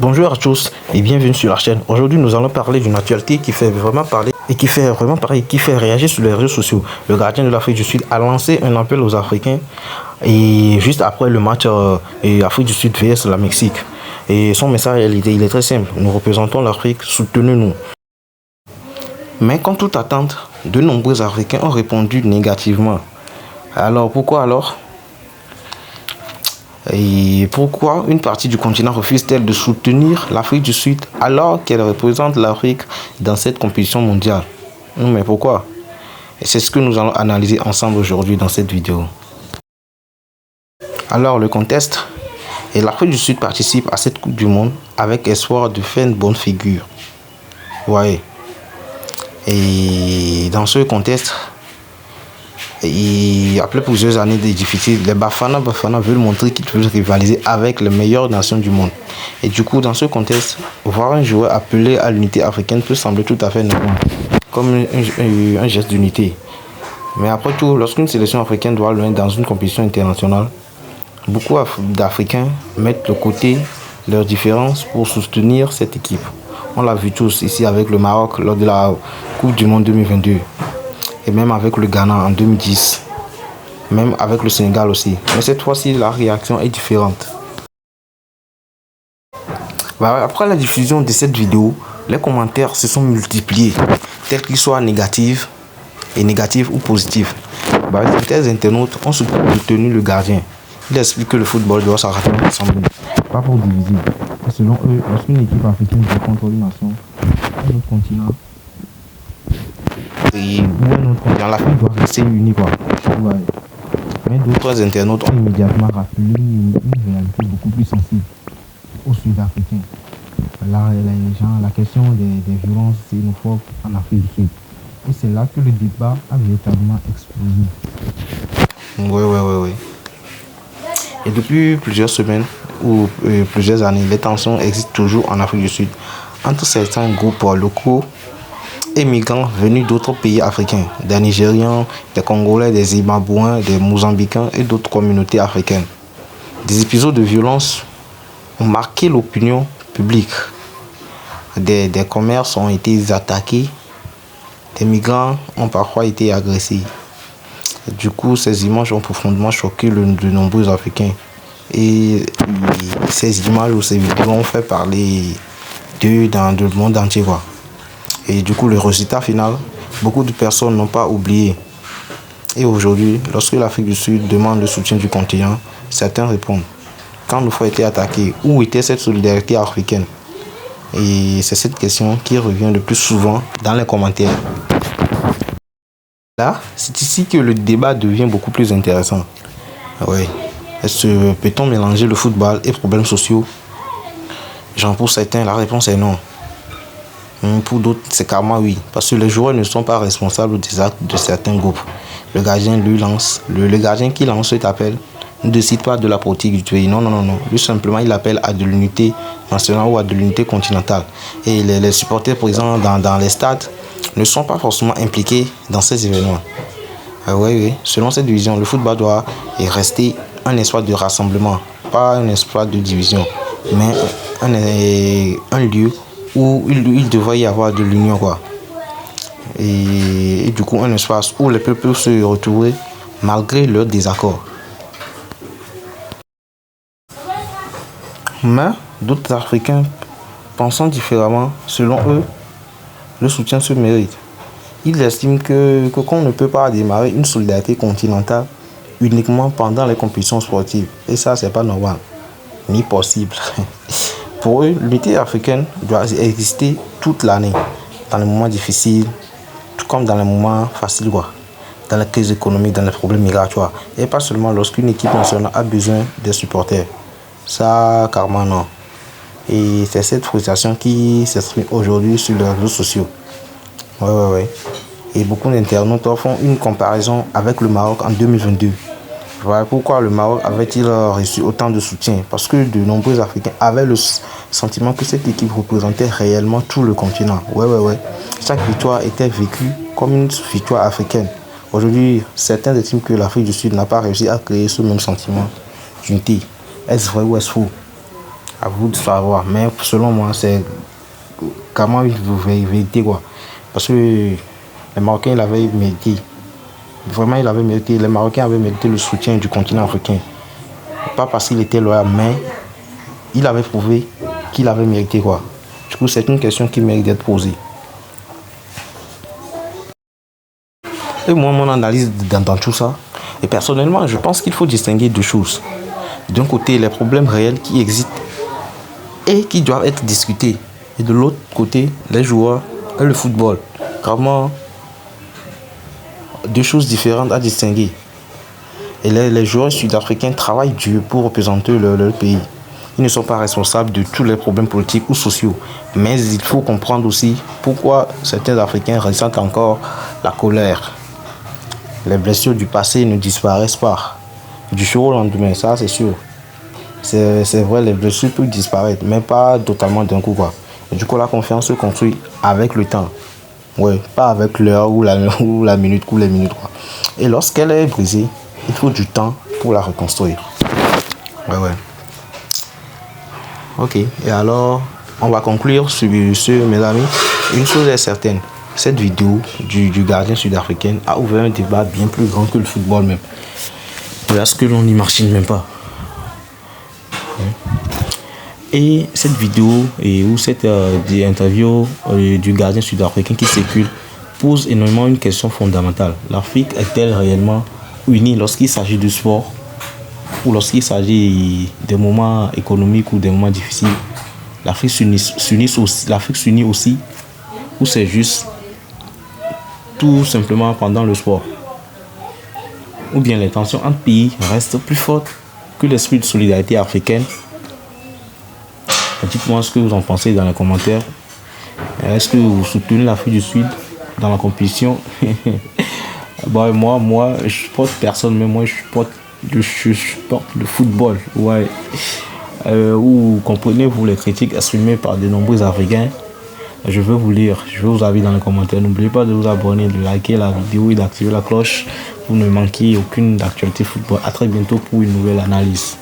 Bonjour à tous et bienvenue sur la chaîne. Aujourd'hui, nous allons parler d'une actualité qui fait vraiment parler et qui fait réagir sur les réseaux sociaux. Le gardien de l'Afrique du Sud a lancé un appel aux Africains et juste après le match Afrique du Sud vs la Mexique. Et son message, il est très simple. Nous représentons l'Afrique, soutenez-nous. Mais comme toute attente, de nombreux Africains ont répondu négativement. Alors pourquoi alors? Et pourquoi une partie du continent refuse-t-elle de soutenir l'Afrique du Sud alors qu'elle représente l'Afrique dans cette compétition mondiale? Mais pourquoi? Et c'est ce que nous allons analyser ensemble aujourd'hui dans cette vidéo. Alors le contexte, et l'Afrique du Sud participe à cette Coupe du Monde avec espoir de faire une bonne figure. Ouais. Et dans ce contexte, et après plusieurs années de difficiles, les Bafana veulent montrer qu'ils peuvent rivaliser avec les meilleures nations du monde. Et du coup, dans ce contexte, voir un joueur appelé à l'unité africaine peut sembler tout à fait normal, comme un geste d'unité. Mais après tout, lorsqu'une sélection africaine doit loin dans une compétition internationale, beaucoup d'Africains mettent de côté leurs différences pour soutenir cette équipe. On l'a vu tous ici avec le Maroc lors de la Coupe du Monde 2022. Et même avec le Ghana en 2010. Même avec le Sénégal aussi. Mais cette fois-ci, la réaction est différente. Après la diffusion de cette vidéo, les commentaires se sont multipliés, tels qu'ils soient négatifs ou positifs. Certains internautes ont soutenu le gardien. Il explique que le football doit s'arrêter ensemble, pas pour diviser. Et selon eux, lorsqu'une équipe africaine joue contre une nation, un autre continent, l'Afrique doit rester unie, quoi. Ouais. Mais d'autres internautes ont immédiatement rappelé une réalité beaucoup plus sensible aux Sud-Africains. La question des violences xénophobes en Afrique du Sud. Et c'est là que le débat a véritablement explosé. Oui. Et depuis plusieurs semaines ou plusieurs années, les tensions existent toujours en Afrique du Sud entre certains groupes locaux et migrants venus d'autres pays africains, des Nigérians, des Congolais, des Zimbabwéens, des Mozambicains et d'autres communautés africaines. Des épisodes de violence ont marqué l'opinion publique. Des commerces ont été attaqués, des migrants ont parfois été agressés. Et du coup, ces images ont profondément choqué de nombreux Africains. Et ces images ou ces vidéos ont fait parler d'eux dans le monde entier, quoi. Et du coup, le résultat final, beaucoup de personnes n'ont pas oublié. Et aujourd'hui, lorsque l'Afrique du Sud demande le soutien du continent, certains répondent. Quand nous avons été attaqués, où était cette solidarité africaine? Et c'est cette question qui revient le plus souvent dans les commentaires. Là, c'est ici que le débat devient beaucoup plus intéressant. Oui. Peut-on mélanger le football et problèmes sociaux? Genre pour certains, la réponse est non. Pour d'autres, c'est carrément oui. Parce que les joueurs ne sont pas responsables des actes de certains groupes. Le gardien lui lance, le gardien qui lance cet appel ne décide pas de la politique du pays. Non. Lui simplement, il appelle à de l'unité nationale ou à de l'unité continentale. Et les supporters présents dans les stades ne sont pas forcément impliqués dans ces événements. Oui. Selon cette vision, le football doit rester un espace de rassemblement, pas un espace de division, mais un lieu où il devrait y avoir de l'union, quoi. Et du coup, un espace où les peuples peuvent se retrouver malgré leurs désaccords. Mais d'autres Africains pensant différemment, selon eux, le soutien se mérite. Ils estiment qu'on ne peut pas démarrer une solidarité continentale uniquement pendant les compétitions sportives. Et ça, c'est pas normal, ni possible. Pour eux, l'unité africaine doit exister toute l'année, dans les moments difficiles, tout comme dans les moments faciles, quoi. Dans les crises économiques, dans les problèmes migratoires. Et pas seulement lorsqu'une équipe nationale a besoin des supporters. Ça, carrément non. Et c'est cette frustration qui s'exprime aujourd'hui sur les réseaux sociaux. Ouais. Et beaucoup d'internautes font une comparaison avec le Maroc en 2022. Voilà pourquoi le Maroc avait-il reçu autant de soutien. Parce que de nombreux Africains avaient le sentiment que cette équipe représentait réellement tout le continent. Ouais. Chaque victoire était vécue comme une victoire africaine. Aujourd'hui, certains estiment que l'Afrique du Sud n'a pas réussi à créer ce même sentiment d'unité. Est-ce vrai ou est-ce faux? À vous de savoir. Mais selon moi, c'est comment vous vérité quoi. Parce que les Marocains, ils avaient mérité. Vraiment, ils avaient mérité. Les Marocains avaient mérité le soutien du continent africain. Pas parce qu'il était loyal, mais il avait prouvé qu'il avait mérité quoi. Du coup, c'est une question qui mérite d'être posée. Et moi, mon analyse dans tout ça, et personnellement, je pense qu'il faut distinguer deux choses. D'un côté, les problèmes réels qui existent et qui doivent être discutés. Et de l'autre côté, les joueurs et le football. Vraiment, deux choses différentes à distinguer. Et les joueurs sud-africains travaillent dur pour représenter leur pays. Ils ne sont pas responsables de tous les problèmes politiques ou sociaux. Mais il faut comprendre aussi pourquoi certains Africains ressentent encore la colère. Les blessures du passé ne disparaissent pas du jour au lendemain, ça c'est sûr. C'est vrai, les blessures peuvent disparaître, mais pas totalement d'un coup quoi. Et du coup, la confiance se construit avec le temps. Ouais, pas avec l'heure ou la minute ou les minutes quoi. Et lorsqu'elle est brisée, il faut du temps pour la reconstruire. Ouais. Ok, et alors, on va conclure sur ce, mes amis. Une chose est certaine, cette vidéo du gardien sud-africain a ouvert un débat bien plus grand que le football même. Là, ce que l'on n'imagine même pas. Et cette vidéo ou cette interview du gardien sud-africain qui circule pose énormément une question fondamentale. L'Afrique est-elle réellement unie lorsqu'il s'agit de sport ou lorsqu'il s'agit des moments économiques ou des moments difficiles? L'Afrique s'unit aussi ou c'est juste tout simplement pendant le sport? Ou bien les tensions entre pays restent plus fortes que l'esprit de solidarité africaine? Dites-moi ce que vous en pensez dans les commentaires. Est-ce que vous soutenez l'Afrique du Sud dans la compétition? Bah, moi, je supporte personne, mais moi, je supporte le football. Ouais. Ou comprenez-vous les critiques exprimées par de nombreux Africains? Je veux vous lire, je veux vos avis dans les commentaires. N'oubliez pas de vous abonner, de liker la vidéo et d'activer la cloche pour ne manquer aucune actualité football. À très bientôt pour une nouvelle analyse.